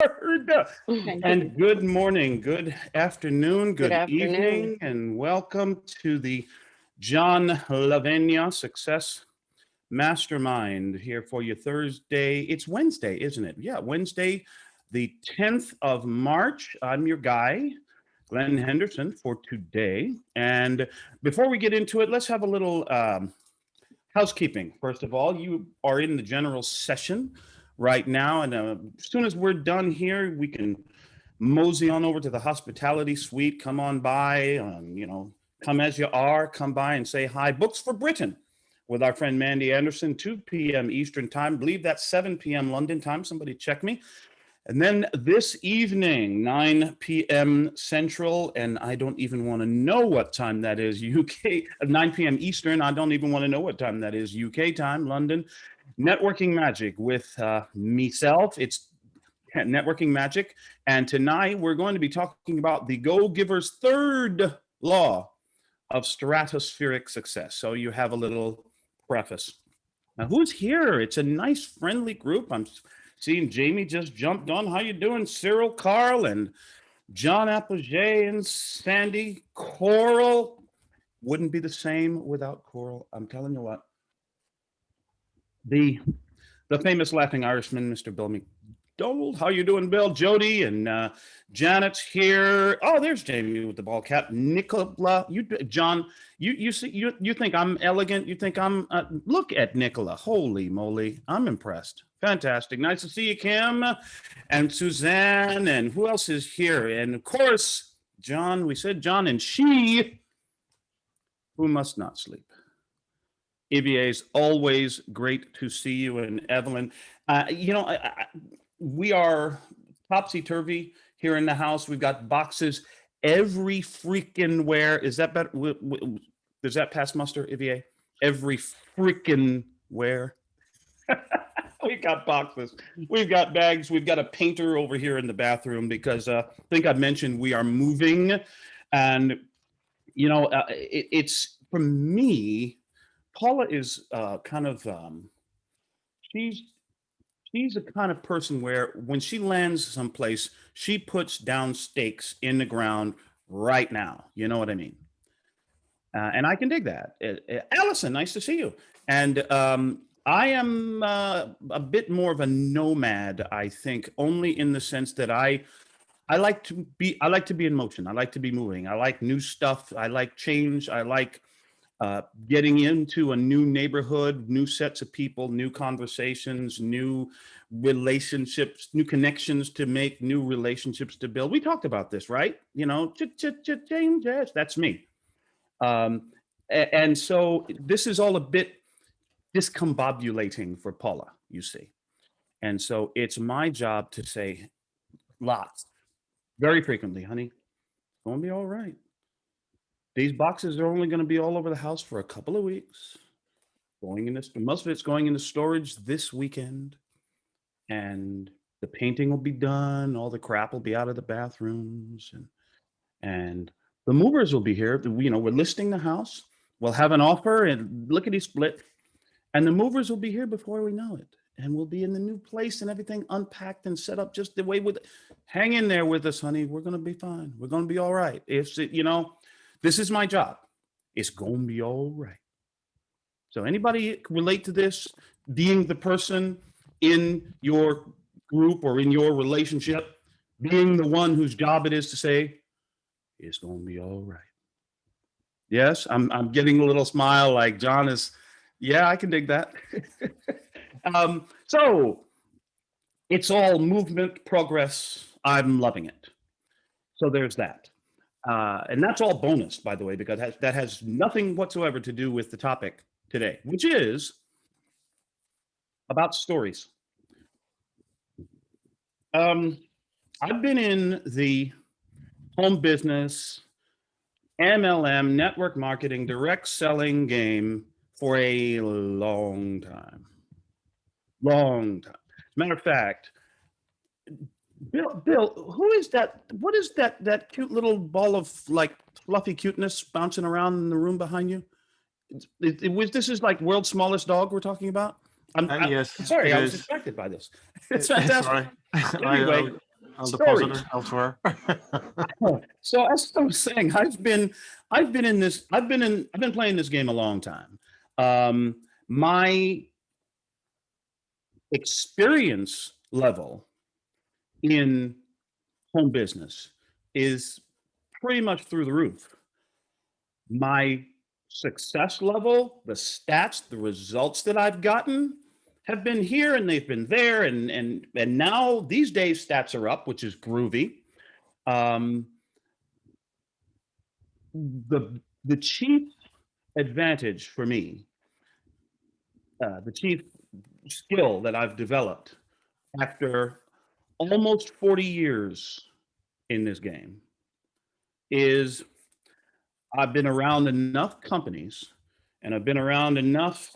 And good morning, good afternoon, Good good afternoon. evening, and welcome to the John Lavenia Success Mastermind here for you Thursday. It's Wednesday, isn't it? Yeah, Wednesday, the 10th of March. I'm your guy, Glen Henderson, for today. And before we get into it, let's have a little housekeeping. First of all, you are in the general session right now, and as soon as we're done here, we can mosey on over to the hospitality suite. Come on by, come as you are, come by and say hi. Books for Britain with our friend Mandy Anderson, 2 p.m. Eastern time. I believe that's 7 p.m. London time. Somebody check me. And then this evening, 9 p.m. Central, and I don't even want to know what time that is, UK, 9 p.m. Eastern. I don't even want to know what time that is, UK time, London. Networking Magic with myself. It's Networking Magic. And tonight we're going to be talking about the Go Giver's third law of stratospheric success. So you have a little preface. Now, who's here? It's a nice, friendly group. I'm seeing Jamie just jumped on. How you doing, Cyril, Carl, and John Apogee and Sandy? Coral wouldn't be the same without Coral. I'm telling you what. The famous laughing Irishman, Mr. Bill McDonald. How you doing, Bill? Jody and Janet's here. Oh, there's Jamie with the ball cap. Nicola, John, you see, you think I'm elegant? You think I'm? Look at Nicola. Holy moly, I'm impressed. Fantastic. Nice to see you, Kim, and Suzanne, and who else is here? And of course, John. We said John and she, who must not sleep. EVA's always great to see you, and Evelyn. We are topsy-turvy here in the house. We've got boxes every freaking where. Is that better? Does that pass muster, EVA? Every freaking where. We've got boxes. We've got bags. We've got a painter over here in the bathroom because I think I mentioned we are moving. And, it's for me, Paula is she's the kind of person where when she lands someplace, she puts down stakes in the ground right now. You know what I mean? And I can dig that. Allison, nice to see you. And I am a bit more of a nomad, I think, only in the sense that I like to be in motion. I like to be moving. I like new stuff. I like change. I like getting into a new neighborhood, new sets of people, new conversations, new relationships, new connections to make, new relationships to build. We talked about this, right? Change. That's me. And so this is all a bit discombobulating for Paula, you see. And so it's my job to say lots, very frequently, honey, it's going to be all right. These boxes are only going to be all over the house for a couple of weeks. Most of it's going into storage this weekend. And the painting will be done. All the crap will be out of the bathrooms. And the movers will be here. We're listing the house. We'll have an offer and lickety split. And the movers will be here before we know it. And we'll be in the new place and everything unpacked and set up just the way hang in there with us, honey. We're going to be fine. We're going to be all right. This is my job. It's going to be all right. So anybody relate to this, being the person in your group or in your relationship, being the one whose job it is to say, it's going to be all right. Yes, I'm getting a little smile like John is, yeah, I can dig that. So it's all movement, progress. I'm loving it. So there's that. And that's all bonus, by the way, because that has nothing whatsoever to do with the topic today, which is about stories. I've been in the home business, MLM, network marketing, direct selling game for a long time. Long time. As a matter of fact, Bill, who is that? What is that cute little ball of like fluffy cuteness bouncing around in the room behind you? This is like world's smallest dog we're talking about. Yes. Sorry, I was distracted by this. It's fantastic. Sorry. Anyway, I'll deposit stories. it elsewhere. So as I was saying, I've been playing this game a long time. My experience level in home business is pretty much through the roof. My success level, the stats, the results that I've gotten have been here and they've been there, and now these days stats are up, which is groovy. Um, the chief advantage for me, the chief skill that I've developed after almost 40 years in this game is I've been around enough companies and I've been around enough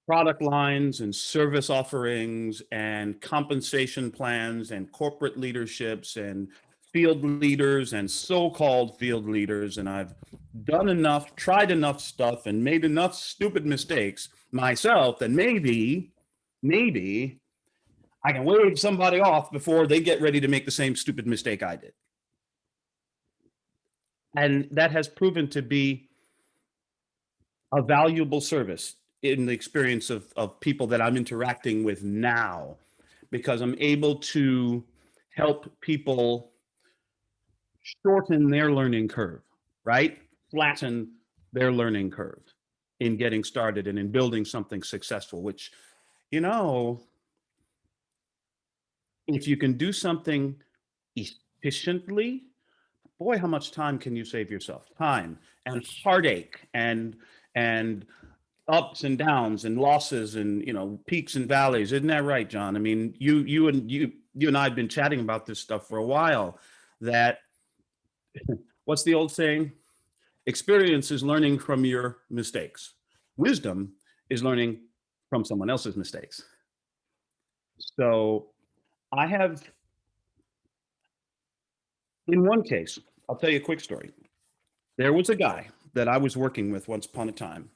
product lines and service offerings and compensation plans and corporate leaderships and field leaders and so-called field leaders, and I've done enough, tried enough stuff, and made enough stupid mistakes myself that maybe I can wave somebody off before they get ready to make the same stupid mistake I did. And that has proven to be a valuable service in the experience of people that I'm interacting with now, because I'm able to help people shorten their learning curve, right? Flatten their learning curve in getting started and in building something successful, which, you know, if you can do something efficiently, boy, how much time can you save yourself? Time and heartache and ups and downs and losses and, you know, peaks and valleys. Isn't that right, John? I mean, you and I have been chatting about this stuff for a while. That what's the old saying? Experience is learning from your mistakes. Wisdom is learning from someone else's mistakes. So I have, in one case, I'll tell you a quick story. There was a guy that I was working with once upon a time.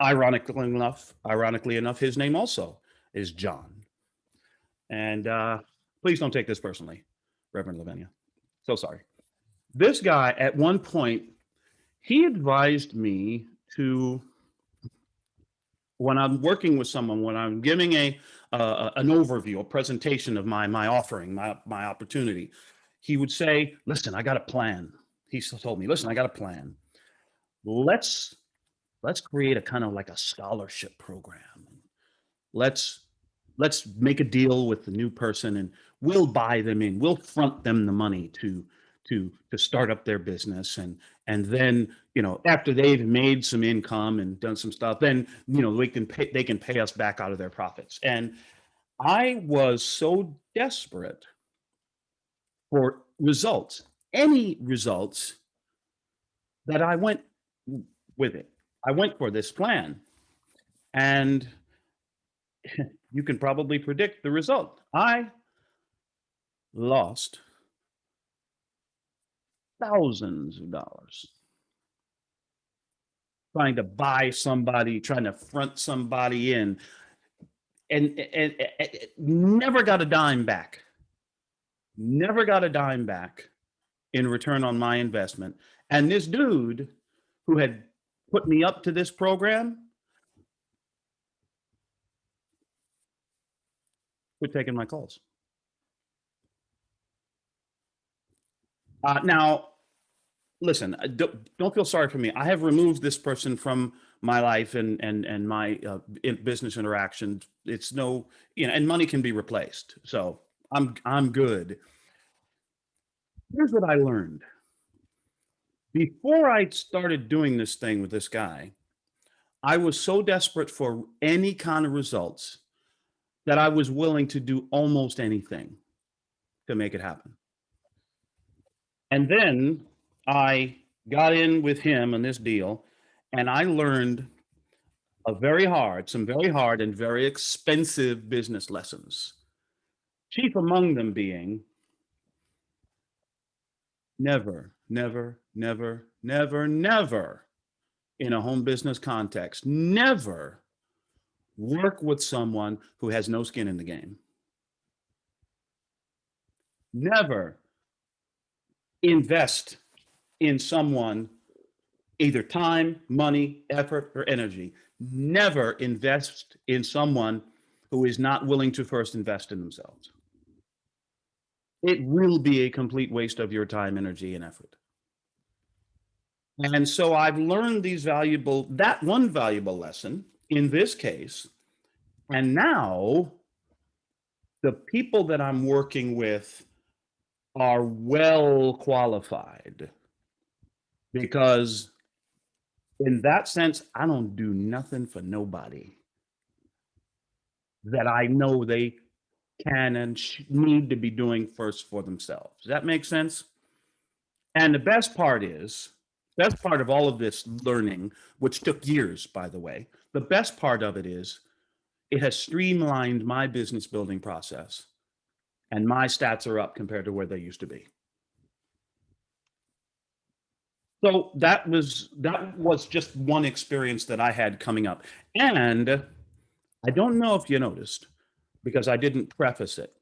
Ironically enough, his name also is John. And please don't take this personally, Reverend Lavenia. So sorry. This guy, at one point, he advised me to, when I'm working with someone, when I'm giving an overview, a presentation of my offering, my opportunity, he would say, "Listen, I got a plan." He told me, "Listen, I got a plan. Let's create a kind of like a scholarship program. Let's make a deal with the new person and we'll buy them in. We'll front them the money to start up their business, and then, you know, after they've made some income and done some stuff, then, you know, they can pay us back out of their profits." And I was so desperate for results, any results, that I went with it. I went for this plan. And you can probably predict the result. I lost thousands of dollars trying to buy somebody, trying to front somebody in, and never got a dime back. Never got a dime back in return on my investment. And this dude who had put me up to this program quit taking my calls. Now, listen, don't feel sorry for me. I have removed this person from my life and my business interactions. It's no, you know, and money can be replaced. So I'm good. Here's what I learned. Before I started doing this thing with this guy, I was so desperate for any kind of results that I was willing to do almost anything to make it happen. And then I got in with him on this deal, and I learned some very hard and very expensive business lessons. Chief among them being never, never, never, never, never, in a home business context, never work with someone who has no skin in the game. Never invest in someone, either time, money, effort, or energy. Never invest in someone who is not willing to first invest in themselves. It will be a complete waste of your time, energy, and effort. And so I've learned that one valuable lesson in this case. And now the people that I'm working with are well qualified, because in that sense, I don't do nothing for nobody that I know they can and need to be doing first for themselves. Does that make sense? And the best part of all of this learning, which took years, by the way, the best part of it is it has streamlined my business building process, and my stats are up compared to where they used to be. So that was just one experience that I had coming up. And I don't know if you noticed, because I didn't preface it,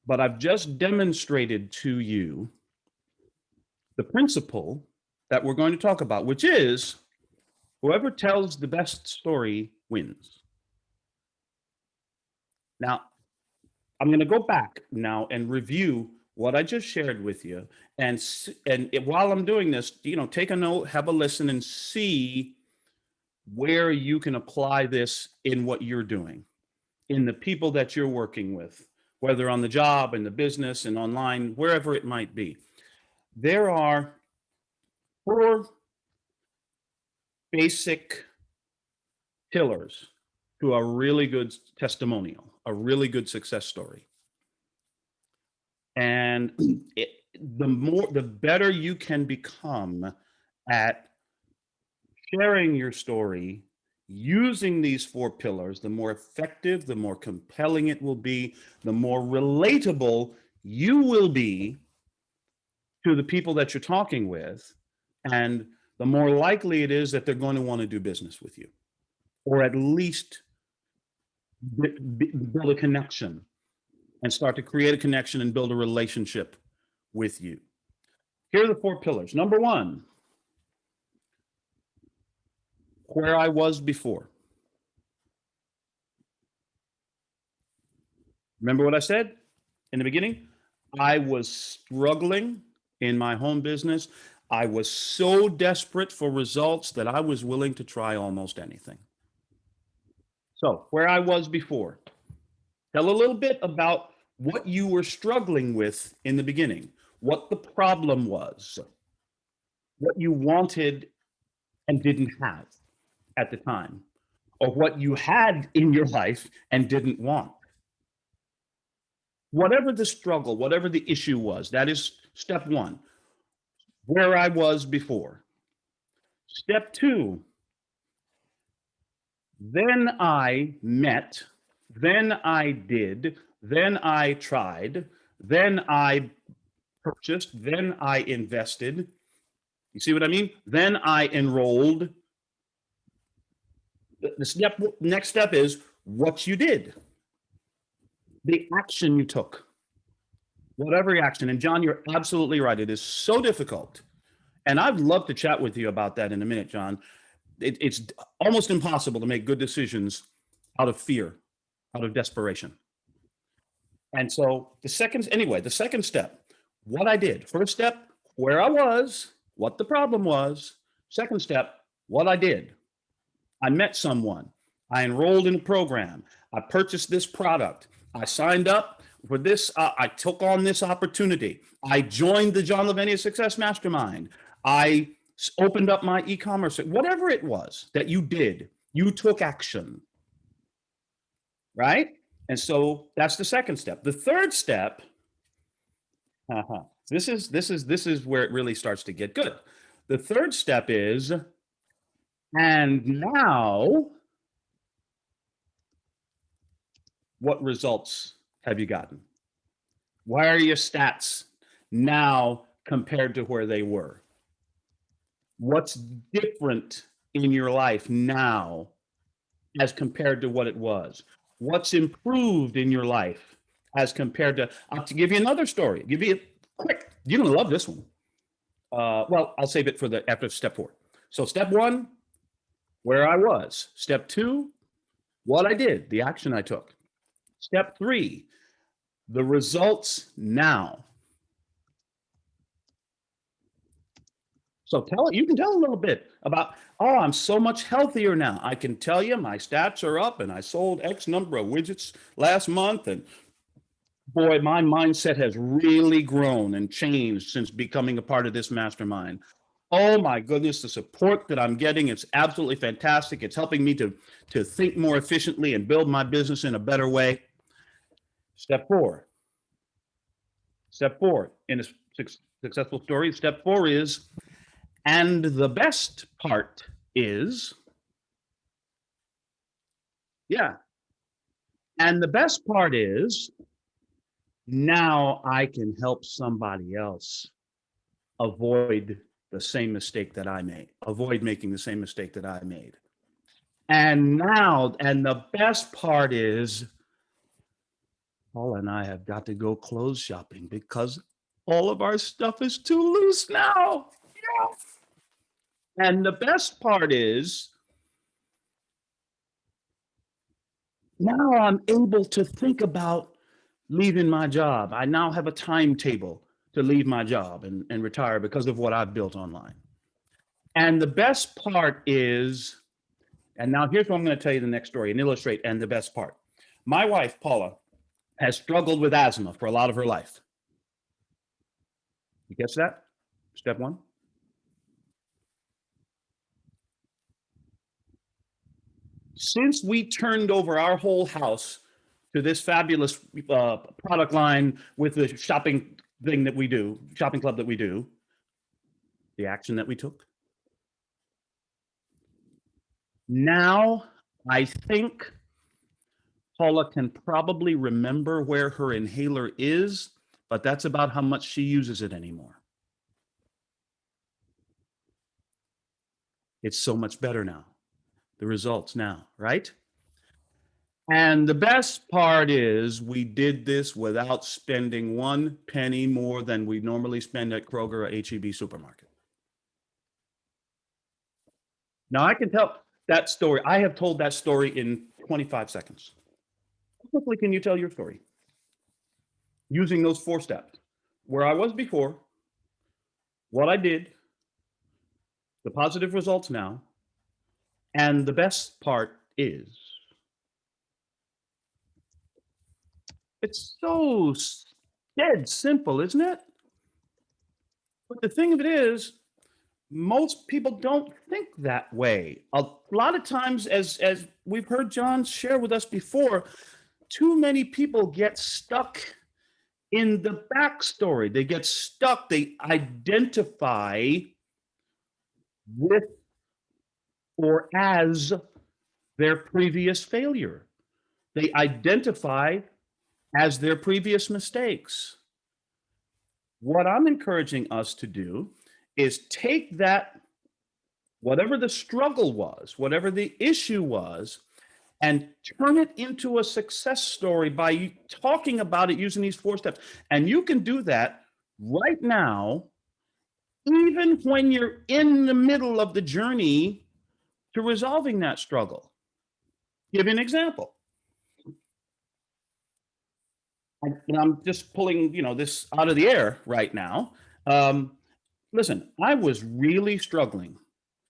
but I've just demonstrated to you the principle that we're going to talk about, which is whoever tells the best story wins. Now, I'm going to go back now and review what I just shared with you. And while I'm doing this, take a note, have a listen, and see where you can apply this in what you're doing, in the people that you're working with, whether on the job, in the business, and online, wherever it might be. There are 4 basic pillars to a really good testimonial, a really good success story. And the better you can become at sharing your story using these 4 pillars, the more effective, the more compelling it will be, the more relatable you will be to the people that you're talking with, and the more likely it is that they're going to want to do business with you, or at least build a connection and start to create a connection and build a relationship with you. Here are the 4 pillars. Number 1, where I was before. Remember what I said in the beginning? I was struggling in my home business. I was so desperate for results that I was willing to try almost anything. So, where I was before. Tell a little bit about what you were struggling with in the beginning, what the problem was, what you wanted and didn't have at the time, or what you had in your life and didn't want. Whatever the struggle, whatever the issue was, that is step 1, where I was before. Step 2, then I met, then I did, then I tried, then I purchased, then I invested. You see what I mean? Then I enrolled. The next step is what you did, the action you took, whatever action. And John, you're absolutely right. It is so difficult. And I'd love to chat with you about that in a minute, John. It's almost impossible to make good decisions out of fear, out of desperation. And so the second step, what I did. First step, where I was, what the problem was. Second step, what I did. I met someone. I enrolled in a program. I purchased this product. I signed up for this. I took on this opportunity. I joined the John Lavenia Success Mastermind. I opened up my e-commerce. Whatever it was that you did, you took action, right? And so that's the second step. The third step, this is where it really starts to get good. The third step is, and now, what results have you gotten? Why are your stats now compared to where they were? What's different in your life now as compared to what it was? What's improved in your life as compared to, I'll give you another story. Give you a quick, you're going to love this one. Well, I'll save it for after step 4. So step 1, where I was. Step 2, what I did, the action I took. Step 3, the results now. So you can tell a little bit about, oh, I'm so much healthier now. I can tell you my stats are up and I sold X number of widgets last month. And boy, my mindset has really grown and changed since becoming a part of this mastermind. Oh my goodness, the support that I'm getting, it's absolutely fantastic. It's helping me to think more efficiently and build my business in a better way. Step 4 in a successful story, step 4 is, and the best part is, and the best part is, now I can help somebody else avoid the same mistake that I made, avoid making the same mistake that I made. And the best part is, Paula and I have got to go clothes shopping because all of our stuff is too loose now. Yeah. And the best part is, now I'm able to think about leaving my job. I now have a timetable to leave my job and retire because of what I've built online. And the best part is, and now here's what I'm going to tell you the next story and illustrate, and the best part. My wife, Paula, has struggled with asthma for a lot of her life. You guess that? Step 1. Since we turned over our whole house to this fabulous product line with the shopping thing that we do, shopping club that we do, the action that we took. Now, I think Paula can probably remember where her inhaler is, but that's about how much she uses it anymore. It's so much better now. The results now, right? And the best part is we did this without spending 1 penny more than we normally spend at Kroger or H-E-B supermarket. Now I can tell that story. I have told that story in 25 seconds. How quickly can you tell your story? Using those 4 steps. Where I was before, what I did, the positive results now, and the best part is, it's so dead simple, isn't it? But the thing of it is, most people don't think that way. A lot of times, as we've heard John share with us before, too many people get stuck in the backstory. They get stuck. They identify with or as their previous failure. They identify as their previous mistakes. What I'm encouraging us to do is take that, whatever the struggle was, whatever the issue was, and turn it into a success story by talking about it using these 4 steps. And you can do that right now, even when you're in the middle of the journey to resolving that struggle. Give you an example. And I'm just pulling, this out of the air right now. Listen, I was really struggling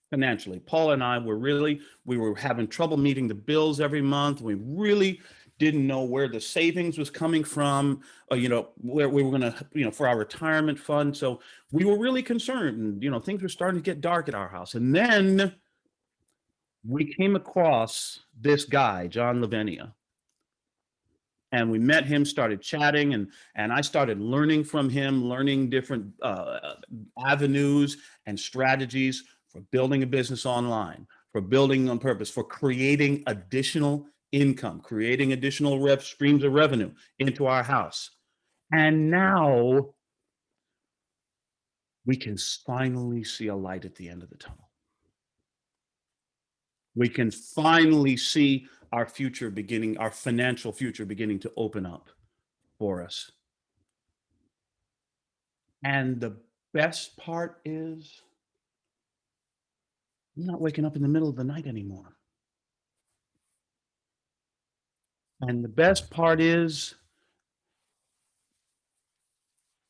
financially. Paul and I were we were having trouble meeting the bills every month. We really didn't know where the savings was coming from, where we were going to, for our retirement fund. So we were really concerned, and, things were starting to get dark at our house. And then we came across this guy, John Lavenia. And we met him, started chatting, and I started learning from him, learning different avenues and strategies for building a business online, for building on purpose, for creating additional income, creating additional streams of revenue into our house. And now we can finally see a light at the end of the tunnel. We can finally see our future beginning, our financial future beginning to open up. for us. And the best part is I'm not waking up in the middle of the night anymore. And the best part is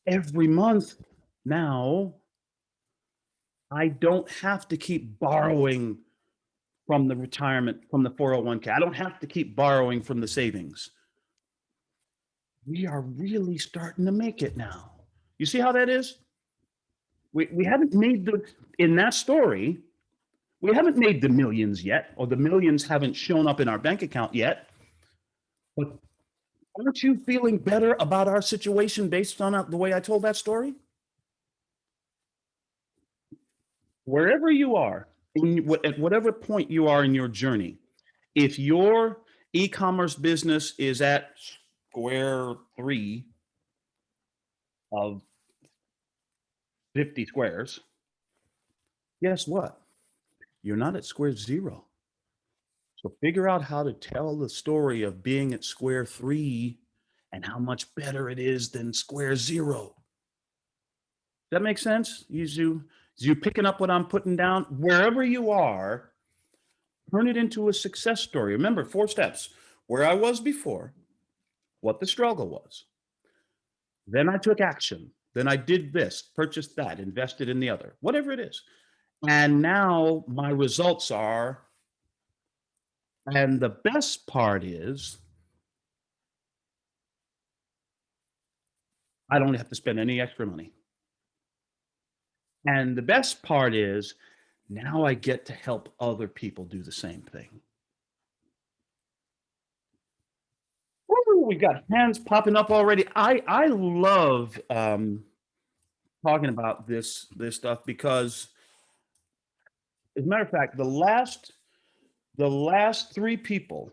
every month now, I don't have to keep borrowing from the retirement, from the 401k. I don't have to keep borrowing from the savings. We are really starting to make it now. You see how that is? We haven't made in that story, we haven't made the millions yet, or the millions haven't shown up in our bank account yet. But aren't you feeling better about our situation based on the way I told that story? Wherever you are, at whatever point you are in your journey, if your e-commerce business is at square 3 of 50 squares, guess what? You're not at square 0. So figure out how to tell the story of being at square 3 and how much better it is than square 0. That makes sense? You picking up what I'm putting down? Wherever you are, turn it into a success story. Remember, 4 steps. Where I was before, what the struggle was. Then I took action. Then I did this, purchased that, invested in the other, whatever it is. And now my results are, and the best part is, I don't have to spend any extra money. And the best part is, now I get to help other people do the same thing. Ooh, we got hands popping up already. I love talking about this stuff because, as a matter of fact, the last 3 people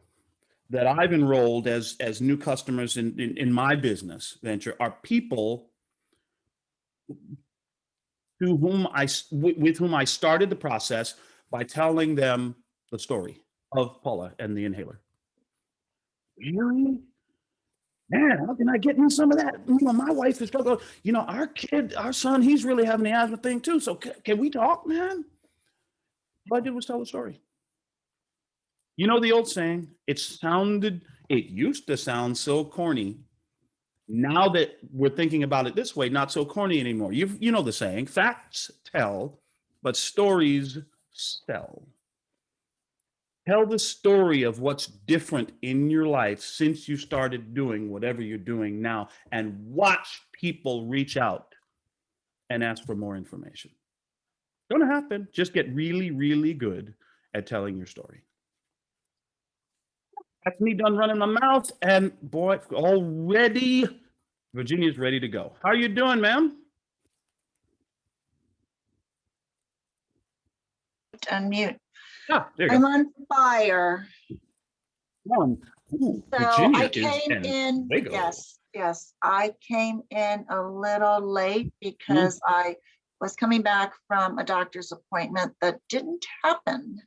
that I've enrolled as new customers in my business venture are people with whom I started the process by telling them the story of Paula and the inhaler. Really? Man, how can I get in some of that? My wife is struggling. Our son, he's really having the asthma thing too. So can we talk, man? All I did was tell the story. You know the old saying, it used to sound so corny. Now that we're thinking about it this way, not so corny anymore. You know the saying, facts tell, but stories sell. Tell the story of what's different in your life since you started doing whatever you're doing now, and watch people reach out and ask for more information. It's going to happen. Just get really, really good at telling your story. That's me done running my mouth, and boy, already Virginia's ready to go. How are you doing, ma'am? Unmute. Ah, there you I'm go. on fire. Ooh, So Virginia I came in, yes, I came in a little late because I was coming back from a doctor's appointment that didn't happen.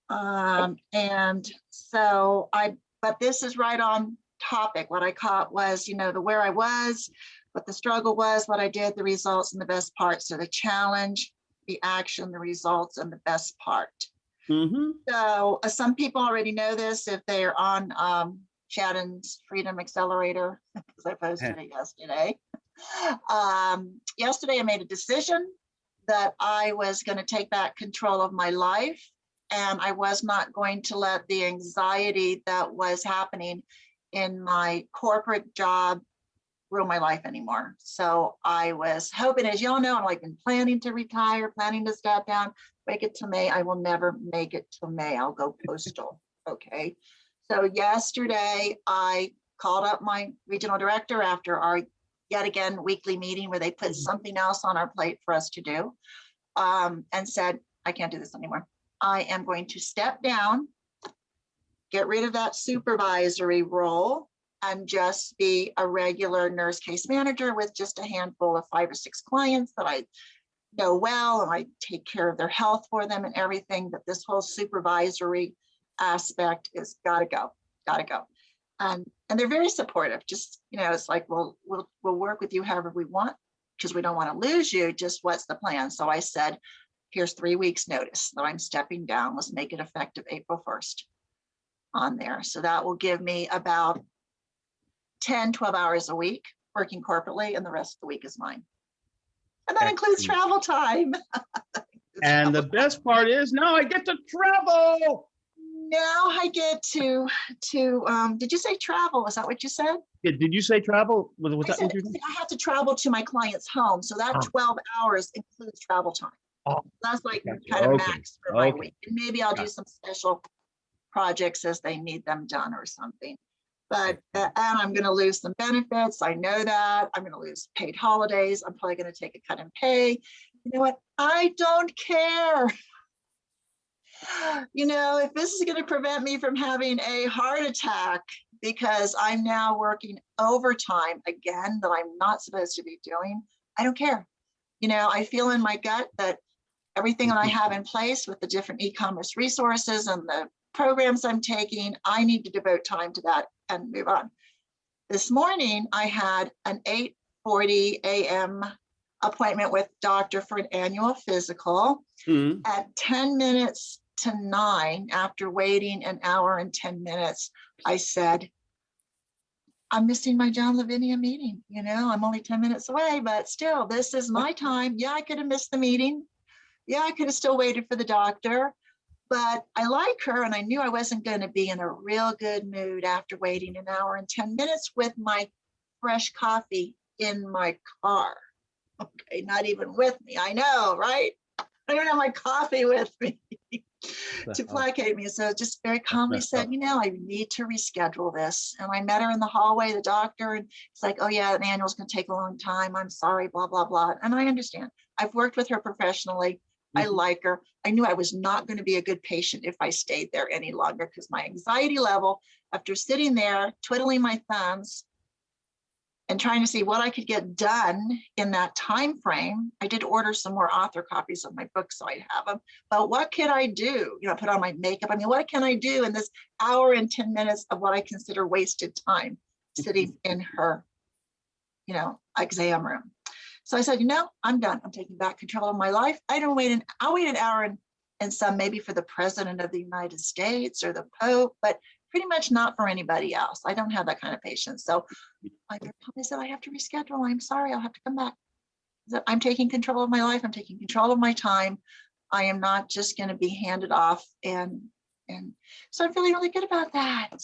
And so but this is right on topic. What I caught was, where I was, what the struggle was, what I did, the results, and the best part. So the challenge, the action, the results, and the best part. Mm-hmm. So some people already know this if they're on Shannon's Freedom Accelerator, because I posted it yesterday. Yesterday, I made a decision that I was going to take back control of my life, and I was not going to let the anxiety that was happening in my corporate job ruin my life anymore. So I was hoping, as y'all know, I've been planning to retire, planning to step down, make it to May. I will never make it to May. I'll go postal. Okay. So yesterday I called up my regional director after our yet again weekly meeting where they put something else on our plate for us to do, and said, I can't do this anymore. I am going to step down, get rid of that supervisory role, and just be a regular nurse case manager with just a handful of 5 or 6 clients that I know well, and I take care of their health for them and everything. But this whole supervisory aspect is gotta go. And they're very supportive. Just, it's like, we'll work with you however we want, because we don't want to lose you. Just what's the plan? So I said, here's 3 weeks notice that I'm stepping down. Let's make it effective April 1st on there. So that will give me about 10, 12 hours a week working corporately, and the rest of the week is mine. And that includes travel time. And the best part is now I get to travel. Now I get to did you say travel? Was that what you said? Yeah, did you say travel? Was that what you said? I have to travel to my client's home. So that 12 hours includes travel time. Oh, that's like gotcha. kind of Okay. max for my week. And maybe I'll do some special projects as they need them done or something. But and I'm going to lose some benefits. I know that. I'm going to lose paid holidays. I'm probably going to take a cut in pay. You know what? I don't care. If this is going to prevent me from having a heart attack because I'm now working overtime again that I'm not supposed to be doing, I don't care. I feel in my gut that everything that I have in place with the different e-commerce resources and the programs I'm taking, I need to devote time to that and move on. This morning, I had an 8:40 a.m. appointment with doctor for an annual physical. At 10 minutes to 9, after waiting an hour and 10 minutes, I said, I'm missing my John Lavenia meeting. I'm only 10 minutes away, but still, this is my time. Yeah, I could have missed the meeting. Yeah, I could have still waited for the doctor, but I like her, and I knew I wasn't going to be in a real good mood after waiting an hour and 10 minutes with my fresh coffee in my car. Okay, not even with me. I know, right? I don't have my coffee with me to placate me. So just very calmly said, I need to reschedule this. And I met her in the hallway, the doctor, and it's like, oh yeah, the annual's going to take a long time. I'm sorry, blah, blah, blah. And I understand. I've worked with her professionally. I like her. I knew I was not going to be a good patient if I stayed there any longer, because my anxiety level, after sitting there, twiddling my thumbs and trying to see what I could get done in that time frame. I did order some more author copies of my book, so I have them. But what could I do? Put on my makeup. What can I do in this hour and 10 minutes of what I consider wasted time sitting in her, exam room? So I said, I'm done. I'm taking back control of my life. I'll wait an hour and some, maybe for the president of the United States or the Pope, but pretty much not for anybody else. I don't have that kind of patience. So I said, I have to reschedule. I'm sorry, I'll have to come back. I'm taking control of my life. I'm taking control of my time. I am not just going to be handed off. And so I'm feeling really good about that.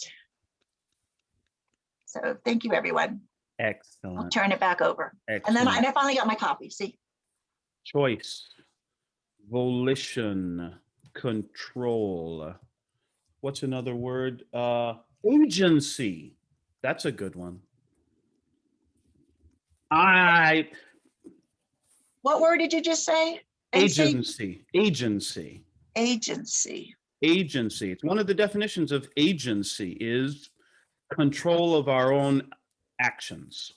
So thank you, everyone. Excellent. I'll turn it back over. Excellent. And then I finally got my coffee. See? Choice, volition, control. What's another word? Agency. That's a good one. What word did you just say? Agency. Agency. Agency. Agency. It's one of the definitions of agency is control of our own actions.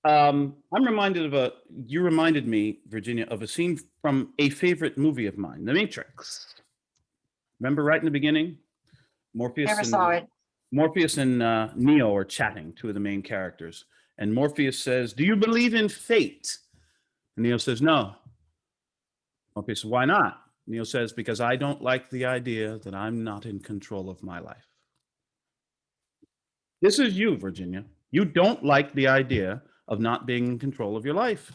I'm reminded of you reminded me, Virginia, of a scene from a favorite movie of mine, The Matrix. Remember right in the beginning? Morpheus and Neo are chatting, two of the main characters. And Morpheus says, do you believe in fate? And Neo says, no. Morpheus says, why not? Neo says, because I don't like the idea that I'm not in control of my life. This is you, Virginia. You don't like the idea of not being in control of your life.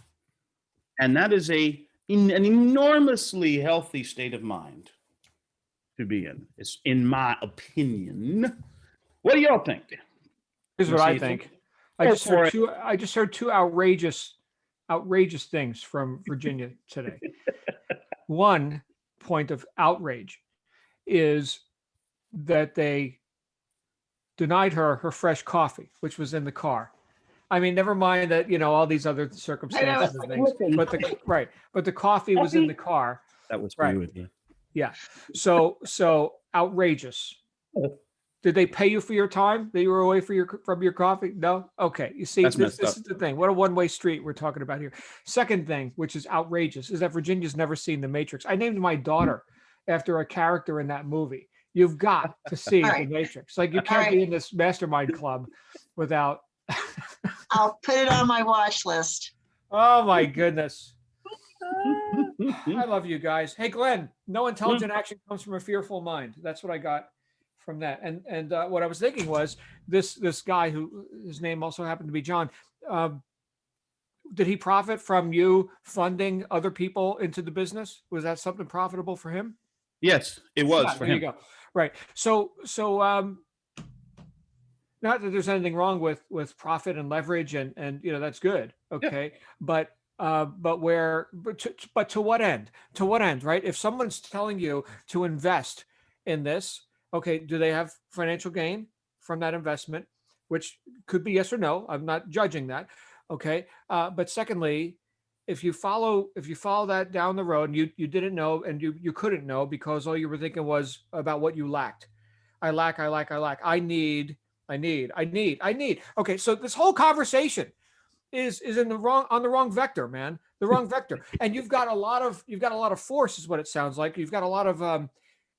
And that is an enormously healthy state of mind to be in. It's in my opinion. What do y'all think? Here's what I think. I just heard two outrageous things from Virginia today. One point of outrage is that they denied her fresh coffee, which was in the car. I mean, never mind that, all these other circumstances and things, but the coffee was in the car. That was for you. Yeah. So outrageous. Did they pay you for your time that you were away from your coffee? No? Okay. You see, this is the thing. What a one-way street we're talking about here. Second thing, which is outrageous, is that Virginia's never seen The Matrix. I named my daughter after a character in that movie. You've got to see All the right. Matrix. Like you All can't right. be in this mastermind club without. I'll put it on my watch list. Oh my goodness. I love you guys. Hey, Glenn, no intelligent action comes from a fearful mind. That's what I got from that. And what I was thinking was this guy who his name also happened to be John. Did he profit from you funding other people into the business? Was that something profitable for him? Yes, it was Yeah, for there him. you go. Right. So not that there's anything wrong with profit and leverage and that's good. Okay. Yeah. But to what end? To what end, right? If someone's telling you to invest in this, okay, do they have financial gain from that investment? Which could be yes or no. I'm not judging that. Okay. But secondly, if you follow that down the road and you didn't know and you couldn't know because all you were thinking was about what you lacked. I lack. I need. Okay, so this whole conversation is on the wrong vector, man. The wrong vector. And you've got a lot of force, is what it sounds like. You've got a lot of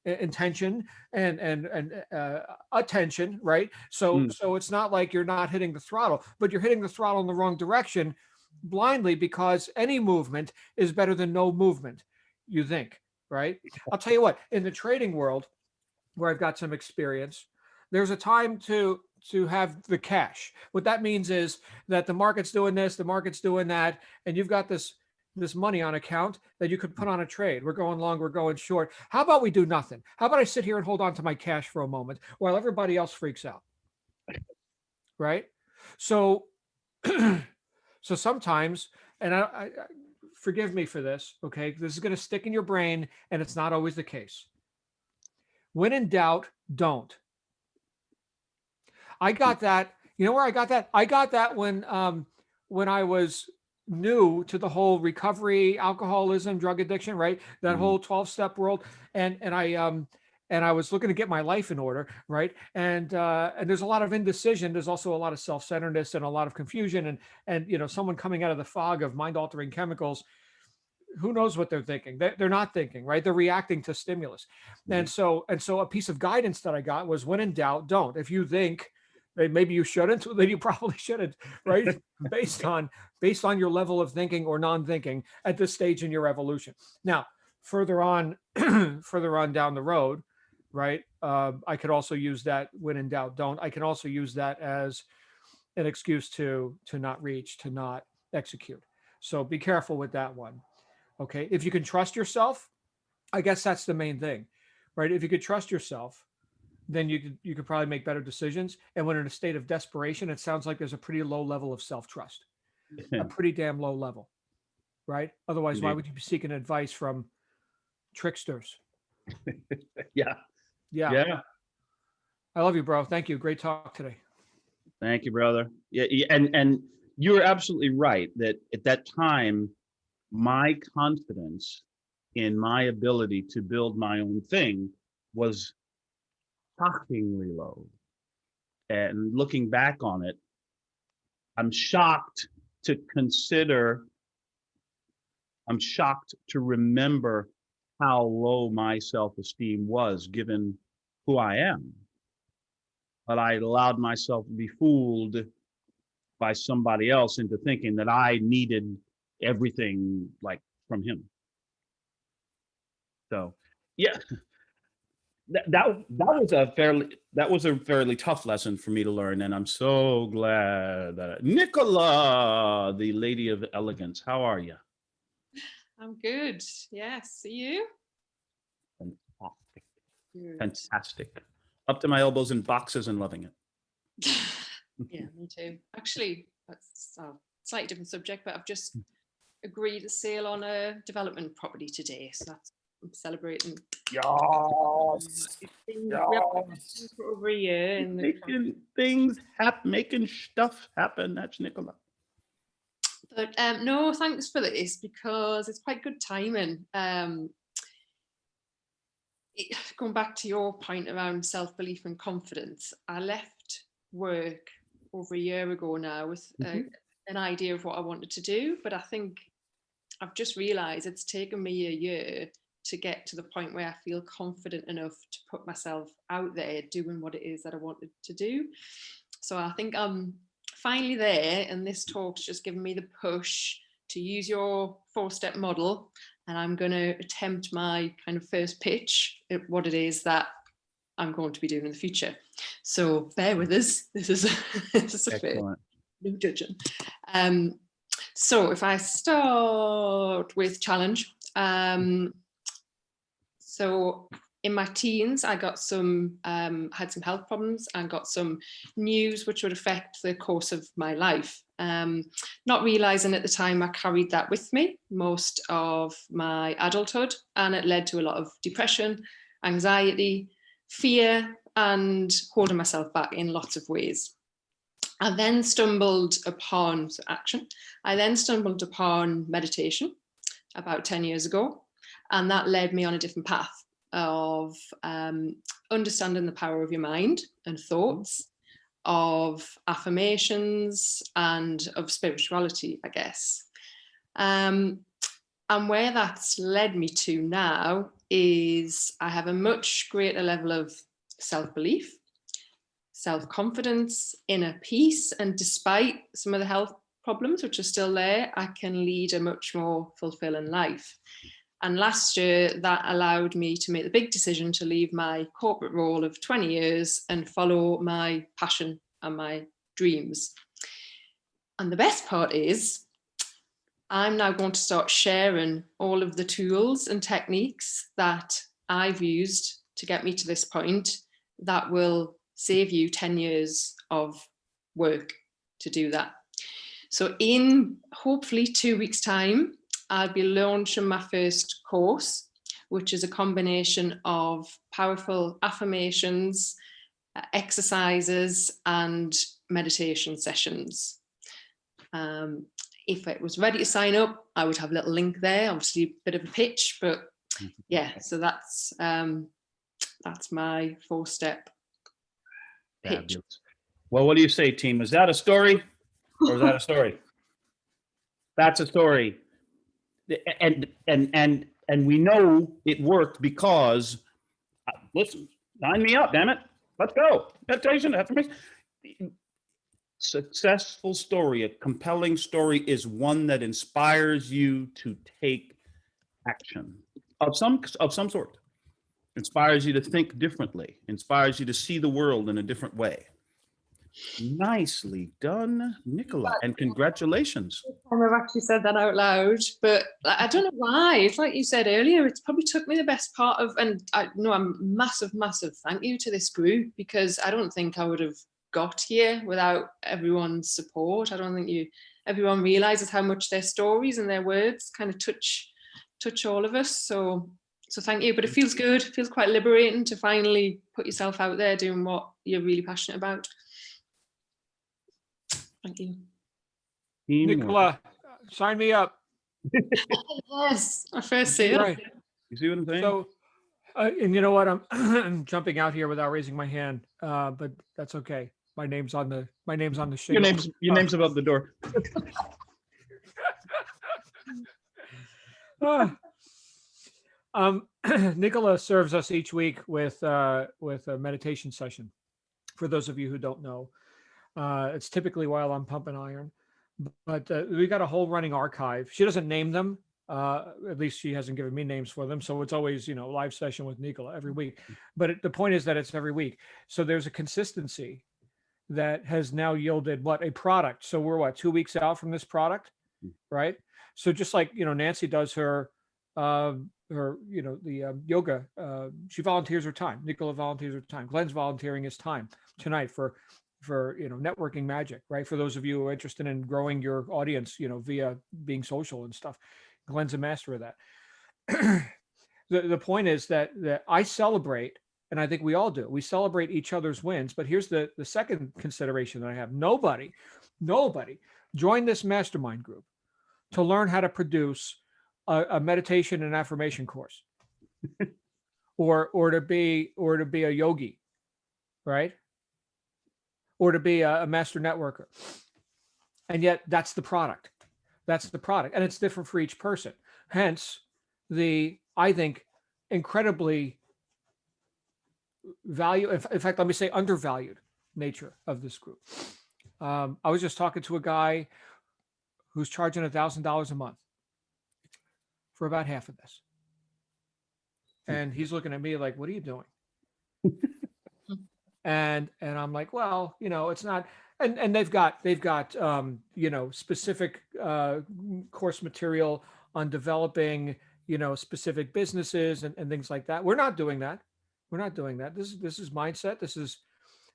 intention and attention, right? So it's not like you're not hitting the throttle, but you're hitting the throttle in the wrong direction blindly because any movement is better than no movement, you think, right? I'll tell you what, in the trading world, where I've got some experience, there's a time to have the cash. What that means is that the market's doing this, the market's doing that, and you've got this money on account that you could put on a trade. We're going long, we're going short. How about we do nothing? How about I sit here and hold on to my cash for a moment while everybody else freaks out? Right? So so sometimes, and I forgive me for this, okay? This is going to stick in your brain, and it's not always the case. When in doubt, don't. I got that. You know where I got that? I got that when I was new to the whole recovery, alcoholism, drug addiction, right? That whole 12-step world. And I was looking to get my life in order, right? And there's a lot of indecision. There's also a lot of self-centeredness and a lot of confusion and someone coming out of the fog of mind-altering chemicals. Who knows what they're thinking? They're not thinking, right? They're reacting to stimulus. And so a piece of guidance that I got was, when in doubt, don't. If you think maybe you shouldn't, then you probably shouldn't, right? based on your level of thinking or non-thinking at this stage in your evolution. Now, further on down the road, right? I could also use that, when in doubt, don't. I can also use that as an excuse to not reach, to not execute. So be careful with that one. Okay. If you can trust yourself, I guess that's the main thing, right? If you could trust yourself, then you could probably make better decisions. And when in a state of desperation, it sounds like there's a pretty low level of self-trust, a pretty damn low level, right? Otherwise, why would you be seeking advice from tricksters? Yeah. I love you, bro. Thank you. Great talk today. Thank you, brother. Yeah, and you're absolutely right that at that time, my confidence in my ability to build my own thing was shockingly low. And looking back on it, I'm shocked to remember how low my self-esteem was given who I am. But I allowed myself to be fooled by somebody else into thinking that I needed everything like from him. So yeah, that was a fairly tough lesson for me to learn, and I'm so glad that Nicola, the lady of elegance, how are you? I'm good. Yes, see you. Fantastic. Good. Fantastic. Up to my elbows in boxes and loving it. Yeah, me too. Actually, that's a slightly different subject, but I've just agreed to sail on a development property today, so I'm celebrating. Yes. We have for over a year. Making things happen, making stuff happen. That's Nicola. But no, thanks for this, because it's quite good timing. Going back to your point around self-belief and confidence, I left work over a year ago now with an idea of what I wanted to do, but I think I've just realized it's taken me a year to get to the point where I feel confident enough to put myself out there doing what it is that I wanted to do. So I think I'm finally there, and this talk's just given me the push to use your 4-step model, and I'm going to attempt my kind of first pitch at what it is that I'm going to be doing in the future. So bear with us. This is a first. No judging. So if I start with challenge, so in my teens, I got had some health problems and got some news which would affect the course of my life. Not realizing at the time I carried that with me most of my adulthood, and it led to a lot of depression, anxiety, fear, and holding myself back in lots of ways. I then stumbled upon meditation about 10 years ago, and that led me on a different path of understanding the power of your mind and thoughts, of affirmations, and of spirituality, I guess. And where that's led me to now is I have a much greater level of self-belief, self-confidence, inner peace, and despite some of the health problems which are still there, I can lead a much more fulfilling life. And last year, that allowed me to make the big decision to leave my corporate role of 20 years and follow my passion and my dreams. And the best part is, I'm now going to start sharing all of the tools and techniques that I've used to get me to this point that will save you 10 years of work to do that. So in hopefully 2 weeks' time, I'll be launching my first course, which is a combination of powerful affirmations, exercises, and meditation sessions. If it was ready to sign up, I would have a little link there, obviously a bit of a pitch, but yeah, so that's my 4-step pitch. Fabulous. Well, what do you say, team? Is that a story or is that a story? That's a story. And we know it worked because, listen, sign me up, damn it. Let's go. Meditation, affirmation. Successful story, a compelling story is one that inspires you to take action of some sort. Inspires you to think differently, inspires you to see the world in a different way. Nicely done, Nicola, and congratulations. I've actually said that out loud, but I don't know why. It's like you said earlier, it's probably took me the best part of, and I know I'm massive thank you to this group, because I don't think I would have got here without everyone's support. I don't think everyone realizes how much their stories and their words kind of touch all of us. So thank you. But it feels good. It feels quite liberating to finally put yourself out there doing what you're really passionate about. Thank you. Nicola, sign me up. Yes, my first sale. Right. You see what I'm saying? So, and you know what? I'm jumping out here without raising my hand, but that's okay. My name's on the shingle. Your name's above the door. Nicola serves us each week with a meditation session. For those of you who don't know, it's typically while I'm pumping iron, but we got a whole running archive. She doesn't name them. At least she hasn't given me names for them. So it's always, live session with Nicola every week. But the point is that it's every week. So there's a consistency that has now yielded a product. So we're 2 weeks out from this product, right? So just like, Nancy does her yoga, she volunteers her time. Nicola volunteers her time. Glen's volunteering his time tonight for networking magic, right? For those of you who are interested in growing your audience, via being social and stuff. Glen's a master of that. The point is that I celebrate, and I think we all do. We celebrate each other's wins. But here's the second consideration that I have. Nobody joined this mastermind group to learn how to produce a meditation and affirmation course, or to be a yogi, right? Or to be a master networker. And yet that's the product. That's the product. And it's different for each person. Hence, I think incredibly in fact, let me say undervalued nature of this group. I was just talking to a guy who's charging $1,000 a month for about half of this. And he's looking at me like, what are you doing? And I'm like, well, it's not, and they've got specific course material on developing, specific businesses and things like that. We're not doing that. This is mindset. This is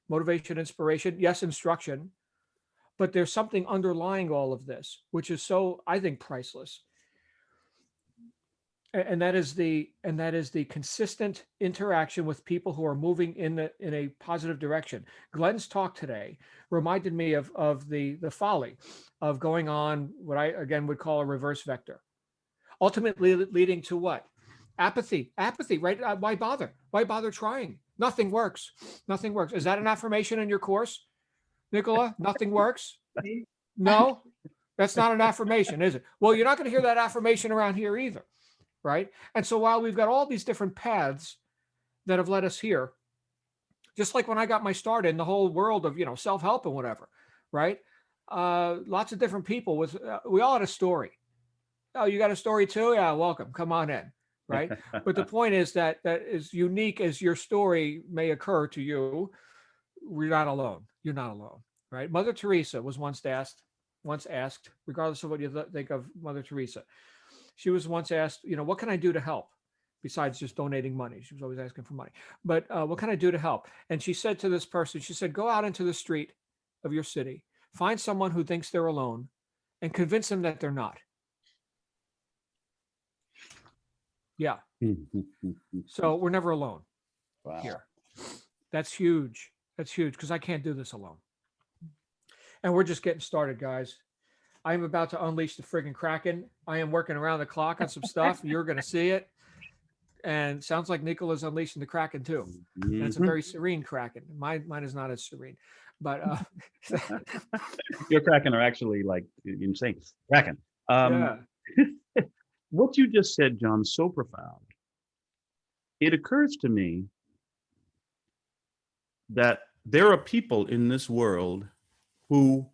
motivation, inspiration. Yes, instruction, but there's something underlying all of this, which is so, I think, priceless. And that is the consistent interaction with people who are moving in a positive direction. Glen's talk today reminded me of the folly of going on what I again would call a reverse vector, ultimately leading to what? Apathy, right? Why bother? Why bother trying? Nothing works. Is that an affirmation in your course, Nicola? Nothing works? No, that's not an affirmation, is it? Well, you're not going to hear that affirmation around here either. Right. And so while we've got all these different paths that have led us here, just like when I got my start in the whole world of, self-help and whatever, right? Lots of different people we all had a story. Oh, you got a story too? Yeah, welcome. Come on in. Right. But the point is that as unique as your story may occur to you, we're not alone. You're not alone. Right. Mother Teresa was once asked, regardless of what you think of Mother Teresa, she was once asked, what can I do to help besides just donating money? She was always asking for money, but what can I do to help? And she said to this person, she said, go out into the street of your city, find someone who thinks they're alone and convince them that they're not. Yeah. So we're never alone. Wow. Here. That's huge. Because I can't do this alone. And we're just getting started, guys. I am about to unleash the friggin' Kraken. I am working around the clock on some stuff. You're going to see it. And sounds like Nicola's unleashing the Kraken too. And it's a very serene Kraken. Mine is not as serene, but your Kraken are actually like insane. Kraken. yeah. What you just said, John, is so profound. It occurs to me that there are people in this world who,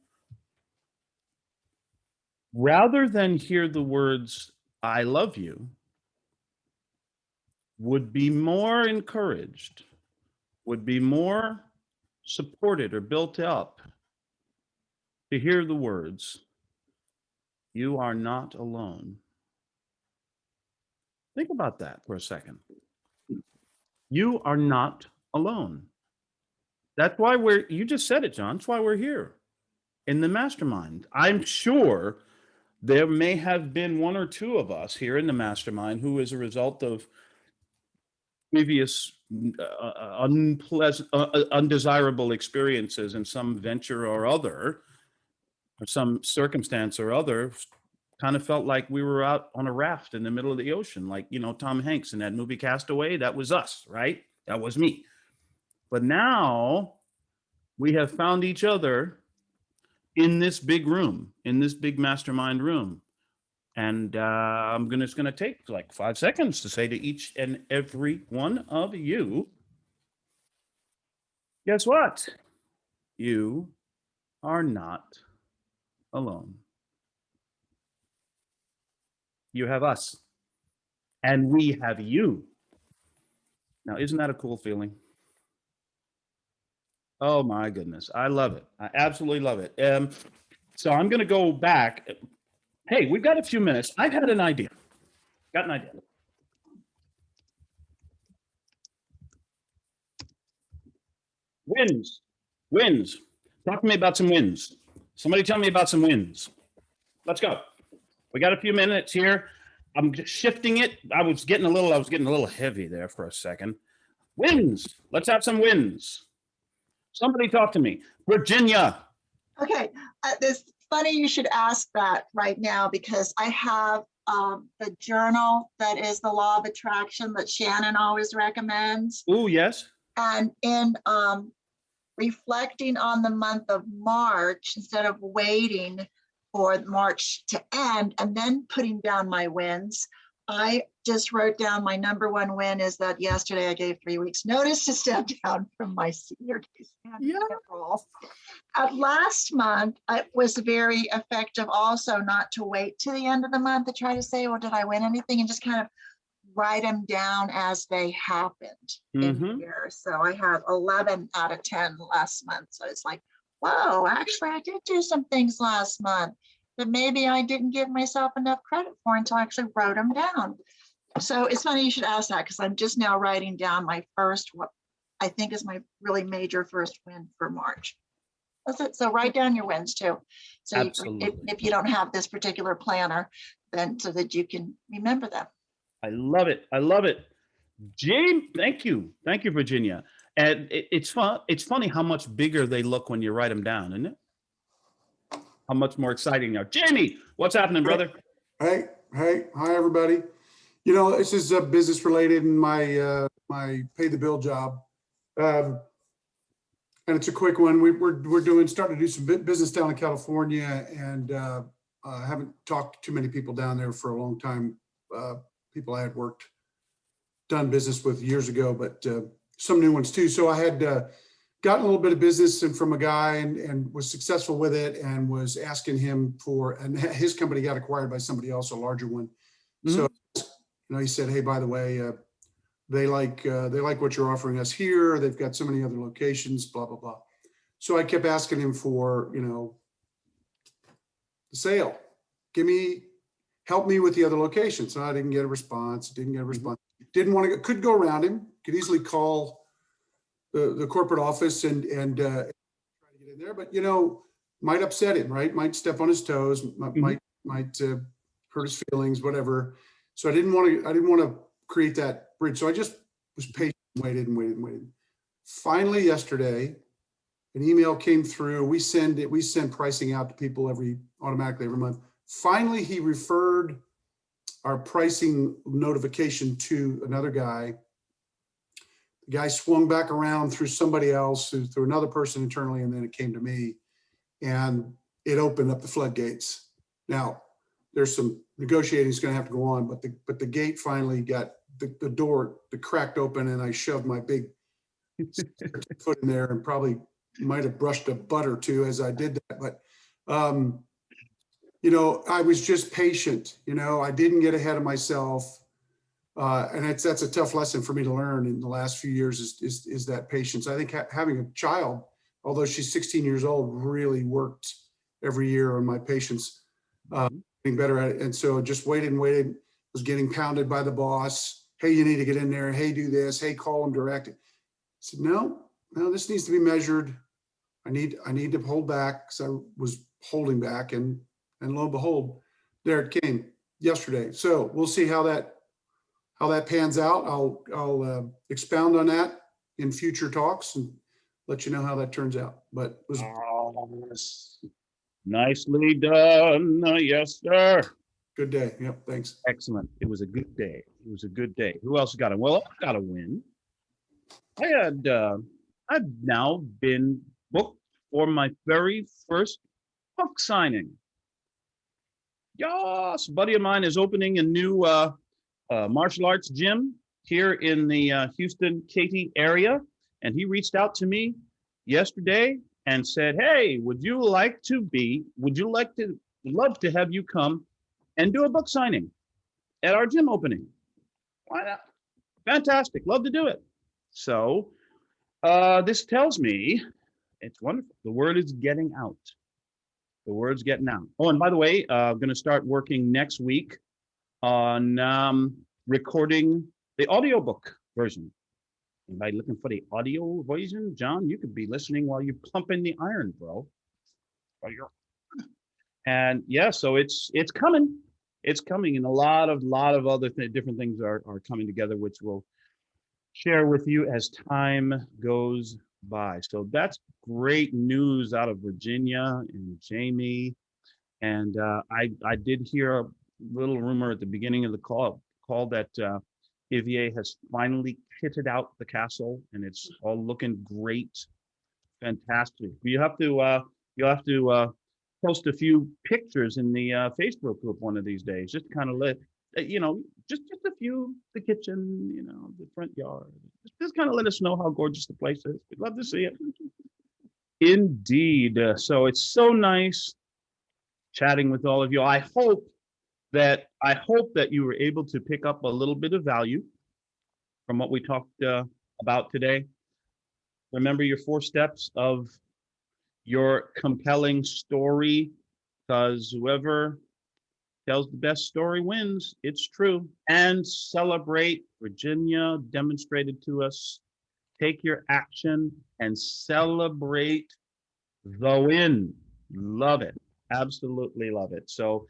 rather than hear the words, I love you, would be more encouraged, would be more supported or built up to hear the words, you are not alone. Think about that for a second. You are not alone. That's why you just said it, John. That's why we're here in the mastermind. I'm sure there may have been one or two of us here in the mastermind who, as a result of previous unpleasant, undesirable experiences in some venture or other, or some circumstance or other, kind of felt like we were out on a raft in the middle of the ocean, like, Tom Hanks in that movie Castaway. That was us, right? That was me. But now we have found each other in this big room, in this big mastermind room. And I'm just going to take like 5 seconds to say to each and every one of you, guess what? You are not alone. You have us, and we have you. Now, isn't that a cool feeling? Oh my goodness, I love it. I absolutely love it. So I'm going to go back. Hey, we've got a few minutes. I've had an idea. Got an idea. Wins. Talk to me about some wins. Somebody tell me about some wins. Let's go. We got a few minutes here. I'm just shifting it. I was getting a little heavy there for a second. Wins. Let's have some wins. Somebody talk to me. Virginia. Okay, it's funny you should ask that right now, because I have the journal that is the Law of Attraction that Shannon always recommends. Oh, yes. And in reflecting on the month of March, instead of waiting for March to end and then putting down my wins, I just wrote down my number one win is that yesterday I gave 3 weeks notice to step down from my senior day role. Last month, it was very effective also not to wait to the end of the month to try to say, well, did I win anything? And just kind of write them down as they happened in here. So I had 11 out of 10 last month. So it's like, whoa, actually I did do some things last month that maybe I didn't give myself enough credit for until I actually wrote them down. So it's funny you should ask that, because I'm just now writing down my first, what I think is my really major first win for March. That's it. So write down your wins too. So if you don't have this particular planner, then so that you can remember them. I love it. I love it. James, thank you. Thank you, Virginia. And it's fun. It's funny how much bigger they look when you write them down, isn't it? How much more exciting they are. Jamie, what's happening, brother? Hey, hi, everybody. You know, this is business related and my my pay the bill job, and it's a quick one. We're starting to do some business down in California, and I haven't talked to too many people down there for a long time. People I had done business with years ago, but some new ones too. So I had gotten a little bit of business and from a guy and was successful with it, and was asking him for, and his company got acquired by somebody else, a larger one. So, you know, he said, hey, by the way, they like what you're offering us here. They've got so many other locations, blah, blah, blah. So I kept asking him for, you know, the sale. Help me with the other locations. So I didn't get a response. Didn't want to, could go around him. Could easily call the corporate office and try to get in there. But, you know, might upset him, right? Might step on his toes, might hurt his feelings, whatever. So I didn't want to create that bridge. So I just was patient, waited. Finally, yesterday, an email came through. We send pricing out to people automatically every month. Finally, he referred our pricing notification to another guy. The guy swung back around through somebody else, through another person internally, and then it came to me, and it opened up the floodgates. Now, there's some negotiating is going to have to go on, but the gate finally got the door cracked open, and I shoved my big foot in there, and probably might have brushed a butt or two as I did that. But you know, I was just patient. You know, I didn't get ahead of myself, and that's a tough lesson for me to learn in the last few years. Is that patience? I think having a child, although she's 16 years old, really worked every year on my patience. Getting better at it. And so just waited, was getting pounded by the boss. Hey, you need to get in there. Hey, do this. Hey, call them direct. I said, no, this needs to be measured. I need to hold back, because I was holding back, and lo and behold, there it came yesterday. So we'll see how that pans out. I'll expound on that in future talks and let you know how that turns out. But it was nicely done. Yes, sir. Good day. Yep. Thanks. Excellent. It was a good day. It was a good day. Who else got it? Well, I got a win. I've now been booked for my very first book signing. Yes, a buddy of mine is opening a new martial arts gym here in the Houston, Katy area, and he reached out to me yesterday and said, hey, would you love to have you come and do a book signing at our gym opening? Why not? Fantastic. Love to do it. So this tells me it's wonderful. The word is getting out. The word's getting out. Oh, and by the way, I'm going to start working next week on recording the audiobook version. Anybody looking for the audio version? John, you could be listening while you're pumping the iron, bro. And yeah, so it's coming. It's coming, and a lot of other different things are coming together, which we'll share with you as time goes by. So that's great news out of Virginia and Jamie. And I did hear a little rumor at the beginning of the call that Ivier has finally kitted out the castle, and it's all looking great. Fantastic. You'll have to post a few pictures in the Facebook group one of these days, just to kind of let just a few, the kitchen, the front yard. Just kind of let us know how gorgeous the place is. We'd love to see it. Indeed. So it's so nice chatting with all of you. I hope that you were able to pick up a little bit of value from what we talked about today. Remember your 4 steps of your compelling story, because whoever tells the best story wins. It's true. And celebrate. Virginia demonstrated to us. Take your action and celebrate the win. Love it. Absolutely love it. So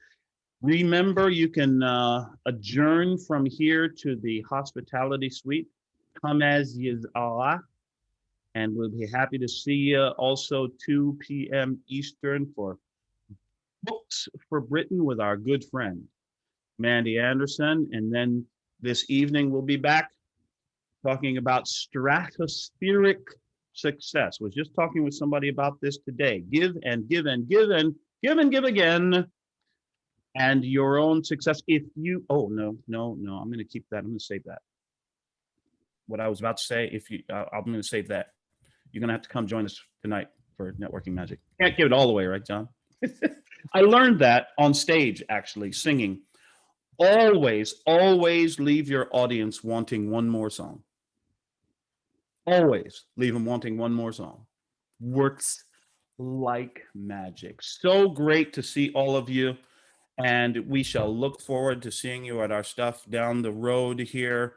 remember, you can adjourn from here to the hospitality suite. Come as you are. And we'll be happy to see you also 2 p.m. Eastern for Books for Britain with our good friend, Mandy Anderson. And then this evening, we'll be back talking about stratospheric success. Was just talking with somebody about this today. Give and give and give and give and give again. And your own success. If you, no, I'm going to keep that. I'm going to save that. What I was about to say, I'm going to save that. You're going to have to come join us tonight for Networking Magic. Can't give it all away, right, John? I learned that on stage, actually, singing. Always leave your audience wanting one more song. Always leave them wanting one more song. Works like magic. So great to see all of you. And we shall look forward to seeing you at our stuff down the road here.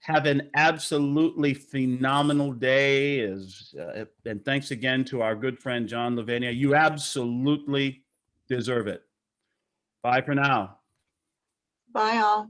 Have an absolutely phenomenal day. And thanks again to our good friend, John Lavenia. You absolutely deserve it. Bye for now. Bye all.